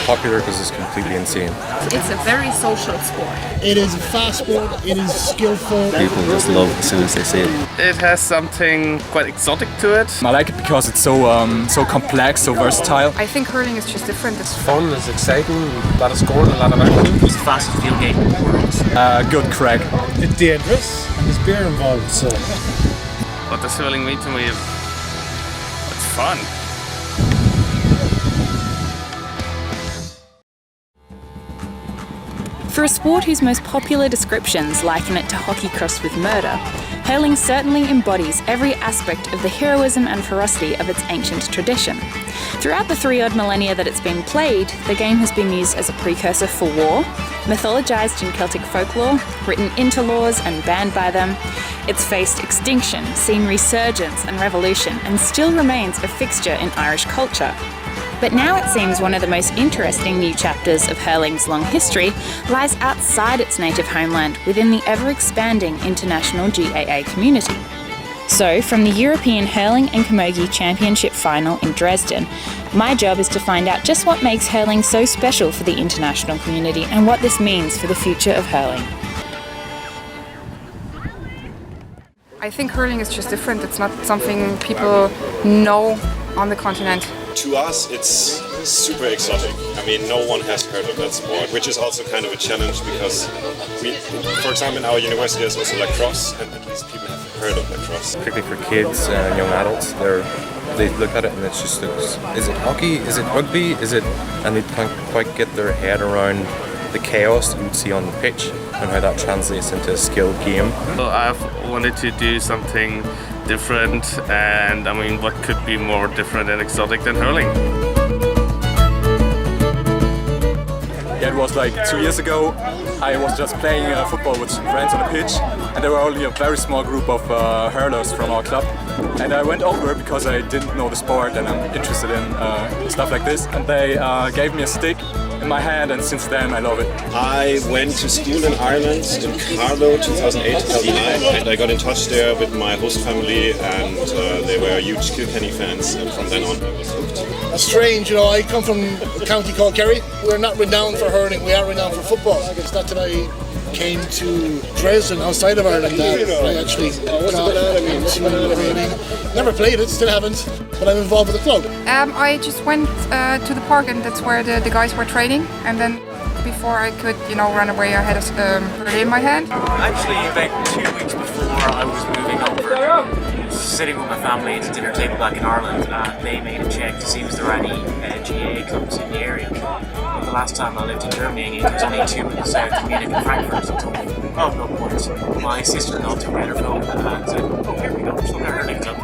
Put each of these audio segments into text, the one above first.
popular because it's completely insane. It's a very social sport. It is a fast sport, it is skillful. People just love it as soon as they see it. It has something quite exotic to it. I like it because it's so complex, so versatile. I think hurling is just different. It's fun, it's exciting, a lot of scoring, a lot of action. It's the fastest field game in the world. Good crack. It's dangerous and there's beer involved, so. What does hurling mean to me? It's fun. For a sport whose most popular descriptions liken it to hockey crossed with murder, hurling certainly embodies every aspect of the heroism and ferocity of its ancient tradition. Throughout the 3-odd millennia that it's been played, the game has been used as a precursor for war, mythologized in Celtic folklore, written into laws and banned by them. It's faced extinction, seen resurgence and revolution, and still remains a fixture in Irish culture. But now it seems one of the most interesting new chapters of hurling's long history lies outside its native homeland within the ever-expanding international GAA community. So, from the European Hurling and Camogie Championship final in Dresden, my job is to find out just what makes hurling so special for the international community and what this means for the future of hurling. I think hurling is just different. It's not something people know on the continent. To us, it's super exotic. I mean, no one has heard of that sport, which is also kind of a challenge because for example, in our university there's also lacrosse, and at least people have heard of lacrosse. Particularly for kids and young adults, they look at it and it's just looks, is it hockey, is it rugby, is it, and they can't quite get their head around the chaos that you'd see on the pitch and how that translates into a skilled game. So I've wanted to do something different, and I mean, what could be more different and exotic than hurling? Yeah, it was like 2 years ago. I was just playing football with some friends on a pitch, and there were only a very small group of hurlers from our club. And I went over because I didn't know the sport and I'm interested in stuff like this. And they gave me a stick in my hand, and since then I love it. I went to school in Ireland in Carlo 2008-2009, and I got in touch there with my host family, and they were huge Kilkenny fans, and from then on I was hooked. It's strange, you know, I come from a county called Kerry. We're not renowned for hurling, we are renowned for football. It's not that I came to Dresden outside of Ireland that I actually got into hurling. Never played it, still haven't, but I'm involved with the club. I just went to the park, and that's where the guys were training, and then before I could, run away, I had a hurley in my hand. Actually, about 2 weeks before I was moving over, sitting with my family at the dinner table back in Ireland, and they made a check to see if there were any GAA clubs in the area. But the last time I lived in Germany, there was only 2 in the south, Munich and Frankfurt, so I told me, oh, no point. My sister-in-law took me on her phone and said, oh, here we go, so they're hurling club.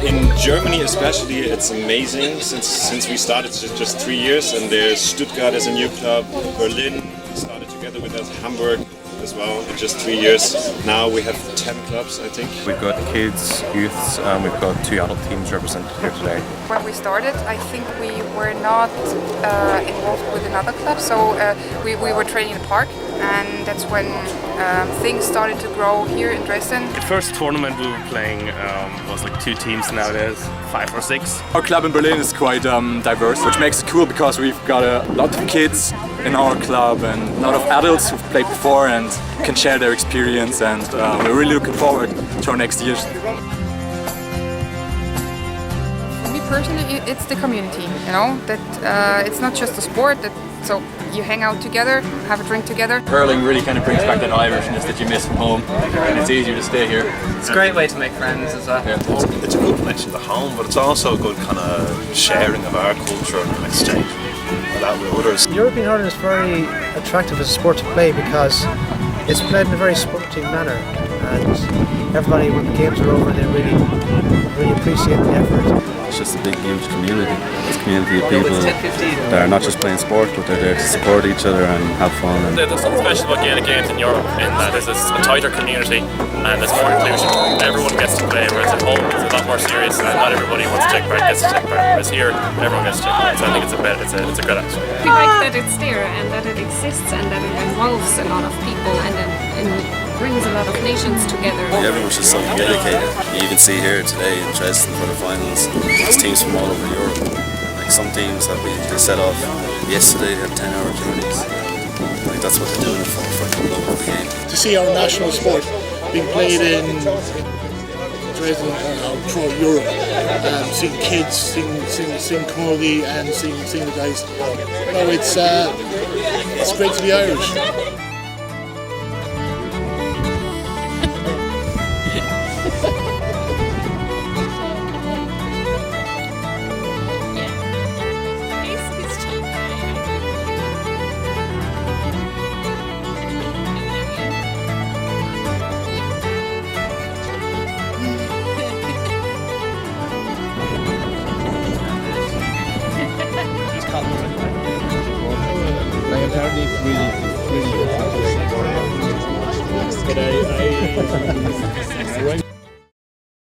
In Germany especially, it's amazing since we started just 3 years, and there's Stuttgart as a new club, Berlin started together with us, Hamburg as well in just 3 years. Now we have 10 clubs, I think. We've got kids, youths, and we've got 2 adult teams represented here today. When we started, I think we were not involved with another club, so we were training in the park, and that's when things started to grow here in Dresden. The first tournament we were playing was like 2 teams nowadays, 5 or 6. Our club in Berlin is quite diverse, which makes it cool because we've got a lot of kids in our club and a lot of adults who've played before and can share their experience, and we're really looking forward to our next years. For me personally, it's the community, that it's not just a sport, so you hang out together, have a drink together. Hurling really kind of brings back that Irishness that you miss from home, and it's easier to stay here. It's a great way to make friends as well. Yeah. It's a good connection to home, but it's also a good kind of sharing of our culture and exchange of that with others. European hurling is very attractive as a sport to play because it's played in a very sporting manner, and everybody, when the games are over, they really appreciate the effort. It's just a big, huge community. It's a community of people that are not just playing sport, but they're there to support each other and have fun. There's something special about Gaelic games in Europe in that there's a tighter community and there's more inclusion. Everyone gets to play, whereas at home it's a lot more serious and not everybody wants to take part, gets to take part. Whereas here, everyone gets to take part. So I think it's a good action. We like that it's there and that it exists and that it involves a lot of people and in brings a lot of nations together. Everyone's just so dedicated. You even see here today in Dresden for the finals, there's teams from all over Europe. Like some teams they set off yesterday, they had 10-hour journeys. Like that's what they're doing it for the love of the game. To see our national sport being played in Dresden throughout Europe, seeing kids sing Camogie and seeing the guys. No, it's great to be Irish. Like apparently it's really good. But I